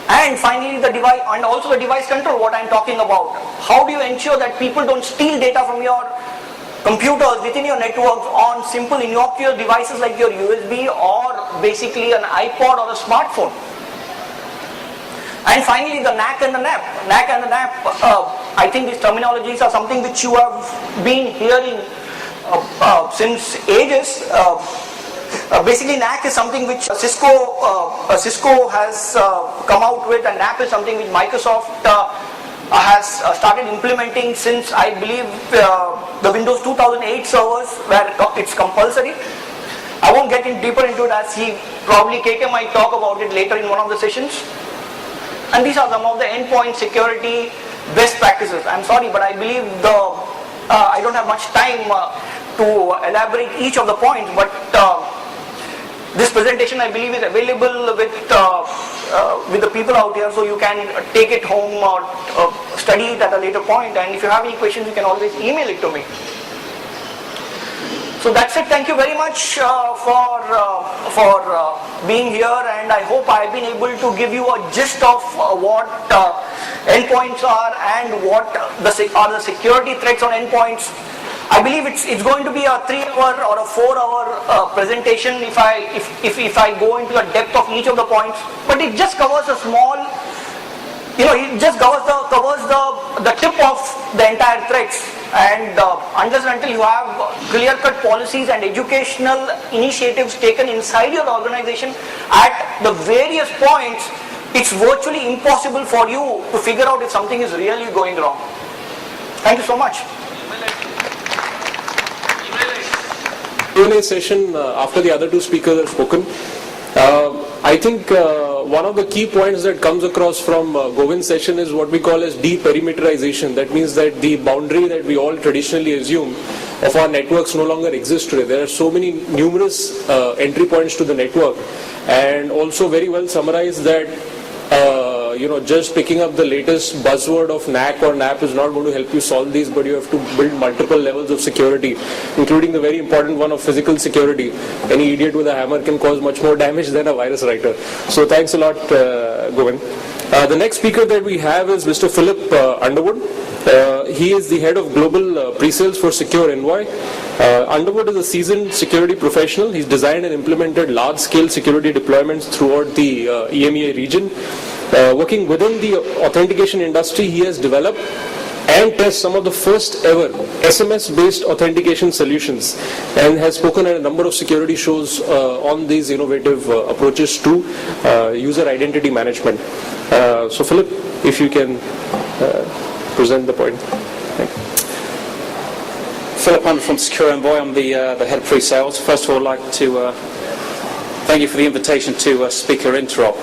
And finally the device, and also the device control, what I'm talking about. How do you ensure that people don't steal data from your computers within your networks on simple innocuous devices like your USB or basically an iPod or a smartphone? And finally the NAC and the NAP. NAC and the NAP, I think these terminologies are something which you have been hearing since ages. Basically NAC is something which Cisco has come out with, and NAP is something which Microsoft has started implementing since, I believe, the Windows 2008 servers where it's compulsory. I won't get in deeper into it, as probably KK might talk about it later in one of the sessions. And these are some of the endpoint security best practices. I'm sorry, but I believe I don't have much time to elaborate each of the points, but this presentation, I believe, is available with the people out here, so you can take it home or study it at a later point. And if you have any questions, you can always email it to me. So that's it. Thank you very much for being here, and I hope I've been able to give you a gist of what endpoints are and what are the security threats on endpoints. I believe it's going to be a 3-hour or a 4-hour presentation if I go into the depth of each of the points, but it just covers a small, it just covers the tip of the entire threats. And unless and until you have clear-cut policies and educational initiatives taken inside your organization at the various points, it's virtually impossible for you to figure out if something is really going wrong. Thank you so much. Q&A session after the other two speakers have spoken. I think one of the key points that comes across from Govind's session is what we call as deperimeterization. That means that the boundary that we all traditionally assume of our networks no longer exists today. There are so many numerous entry points to the network, and also very well summarized that just picking up the latest buzzword of NAC or NAP is not going to help you solve these, but you have to build multiple levels of security, including the very important one of physical security. Any idiot with a hammer can cause much more damage than a virus writer. So thanks a lot, Govind. The next speaker that we have is Mr. Philip Underwood. He is the head of global pre-sales for SecurEnvoy. Underwood is a seasoned security professional. He's designed and implemented large-scale security deployments throughout the EMEA region. Working within the authentication industry, he has developed and tested some of the first ever SMS-based authentication solutions, and has spoken at a number of security shows on these innovative approaches to user identity management. So Philip, if you can present the point. Thank you. Philip Underwood from SecurEnvoy. I'm the head of pre-sales. First of all, I'd like to thank you for the invitation to Speaker Interop.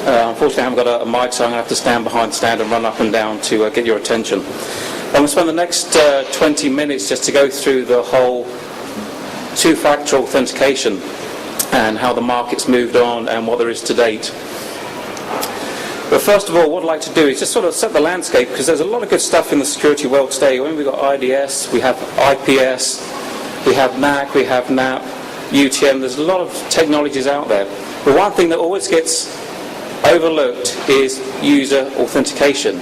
Unfortunately, I haven't got a mic, so I'm going to have to stand behind the stand and run up and down to get your attention. I'm going to spend the next 20 minutes just to go through the whole two-factor authentication and how the market's moved on and what there is to date. But first of all, what I'd like to do is just sort of set the landscape, because there's a lot of good stuff in the security world today. When we've got IDS, we have IPS, we have NAC, we have NAP, UTM. There's a lot of technologies out there. But one thing that always gets overlooked is user authentication.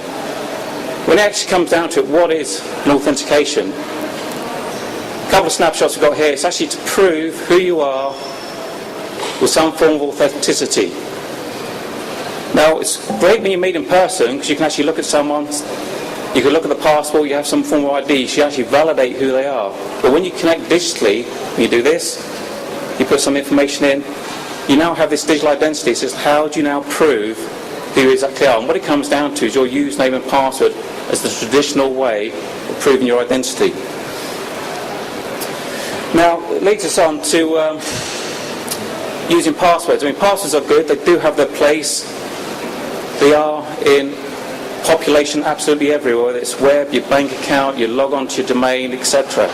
When it actually comes down to it, what is an authentication? A couple of snapshots we've got here. It's actually to prove who you are with some form of authenticity. Now, it's great when you meet in person, because you can actually look at someone, you can look at the passport, you have some form of ID, so you actually validate who they are. But when you connect digitally, you do this, you put some information in, you now have this digital identity. So how do you now prove who you exactly are? And what it comes down to is your username and password as the traditional way of proving your identity. Now, it leads us on to using passwords. I mean, passwords are good, they do have their place. They are in population absolutely everywhere, whether it's web, your bank account, you log on to your domain, etc.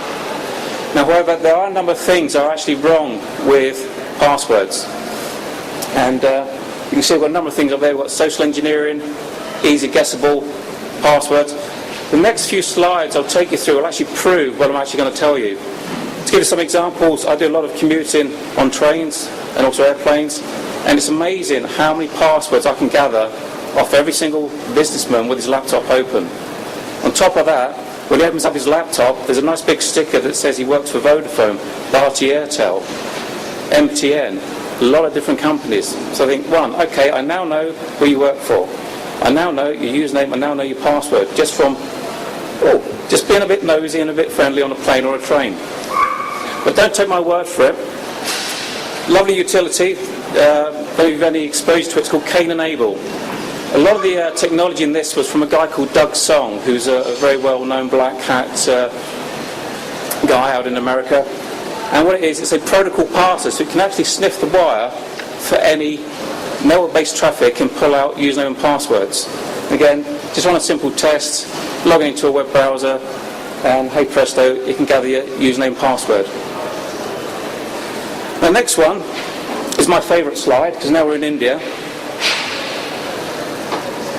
Now, however, there are a number of things that are actually wrong with passwords. And you can see we've got a number of things up there. We've got social engineering, easy guessable passwords. The next few slides I'll take you through will actually prove what I'm actually going to tell you. To give you some examples, I do a lot of commuting on trains and also airplanes. And it's amazing how many passwords I can gather off every single businessman with his laptop open. On top of that, when he opens up his laptop, there's a nice big sticker that says he works for Vodafone, Bharti Airtel, MTN, a lot of different companies. So I think, one, okay, I now know who you work for. I now know your username, I now know your password, just from, just being a bit nosy and a bit friendly on a plane or a train. But don't take my word for it. Lovely utility. Maybe you've any exposure to it. It's called Cain and Abel. A lot of the technology in this was from a guy called Doug Song, who's a very well-known black hat guy out in America. And what it is, it's a protocol parser, so it can actually sniff the wire for any network-based traffic and pull out username and passwords. Again, just run a simple test, log into a web browser, and hey presto, you can gather your username and password. The next one is my favourite slide, because now we're in India.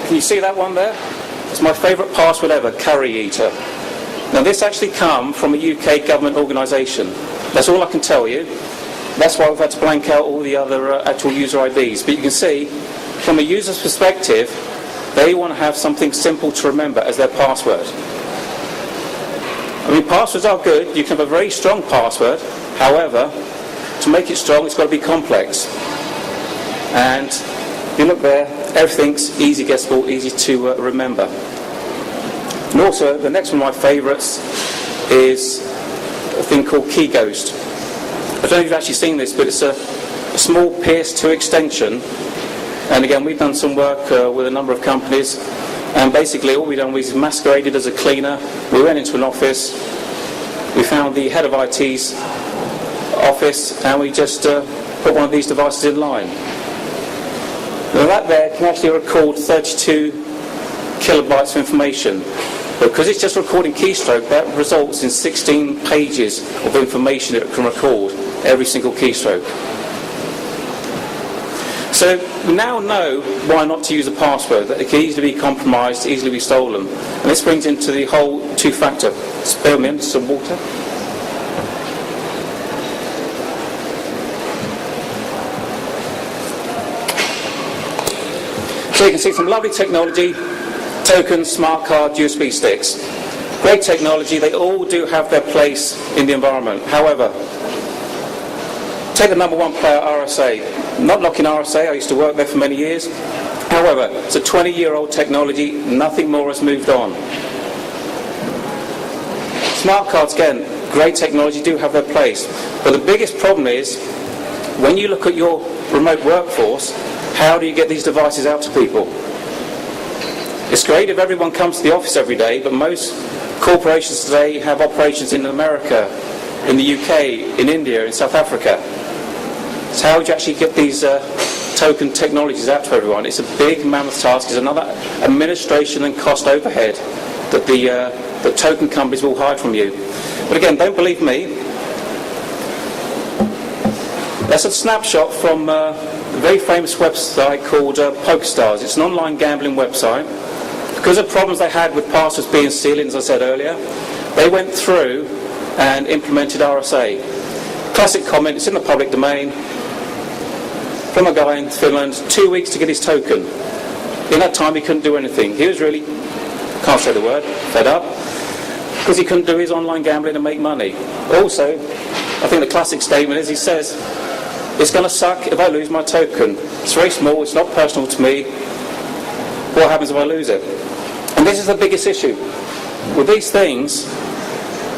Can you see that one there? It's my favourite password ever, Curry Eater. Now this actually come from a UK government organisation. That's all I can tell you. That's why we've had to blank out all the other actual user IDs. But you can see, from a user's perspective, they want to have something simple to remember as their password. I mean, passwords are good. You can have a very strong password. However, to make it strong, it's got to be complex. And if you look there, everything's easy guessable, easy to remember. And also, the next one of my favourites is a thing called Key Ghost. I don't know if you've actually seen this, but it's a small PS2 extension. And again, we've done some work with a number of companies. And basically, all we've done was masqueraded as a cleaner. We went into an office. We found the head of IT's office, and we just put one of these devices in line. Now that there can actually record 32 kilobytes of information. But because it's just recording keystroke, that results in 16 pages of information it can record every single keystroke. So we now know why not to use a password, that it can easily be compromised, easily be stolen. And this brings into the whole two-factor. Spill me in some water. So you can see some lovely technology, tokens, smart card, USB sticks. Great technology, they all do have their place in the environment. However, take the number one player, RSA. Not knocking RSA, I used to work there for many years. However, it's a 20-year-old technology, nothing more has moved on. Smart cards, again, great technology, do have their place. But the biggest problem is, when you look at your remote workforce, how do you get these devices out to people? It's great if everyone comes to the office every day, but most corporations today have operations in America, in the UK, in India, in South Africa. So how would you actually get these token technologies out to everyone? It's a big mammoth task. It's another administration and cost overhead that the token companies will hide from you. But again, don't believe me. That's a snapshot from a very famous website called PokerStars. It's an online gambling website. Because of problems they had with passwords being sealing, as I said earlier, they went through and implemented RSA. Classic comment, it's in the public domain, from a guy in Finland, 2 weeks to get his token. In that time he couldn't do anything. He was really, can't say the word, fed up, because he couldn't do his online gambling and make money. Also, I think the classic statement is, he says, it's going to suck if I lose my token. It's very small, it's not personal to me. What happens if I lose it? And this is the biggest issue. With these things,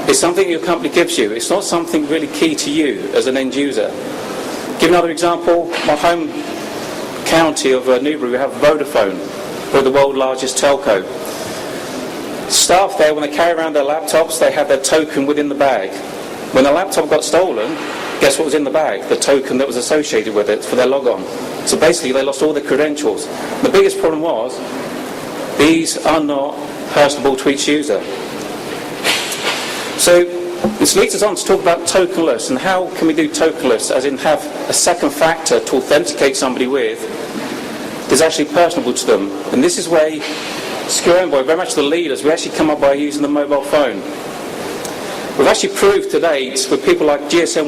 it's something your company gives you. It's not something really key to you as an end user. Give another example. My home county of Newbury, we have Vodafone. We're the world's largest telco. Staff there, when they carry around their laptops, they have their token within the bag. When the laptop got stolen, guess what was in the bag? The token that was associated with it for their logon. So basically they lost all their credentials. The biggest problem was, these are not personable to each user. So this leads us on to talk about tokenless, and how can we do tokenless, as in have a second factor to authenticate somebody with that's actually personable to them. And this is where SecurEnvoy, very much the leaders, we actually come up by using the mobile phone. We've actually proved to date with people like GSM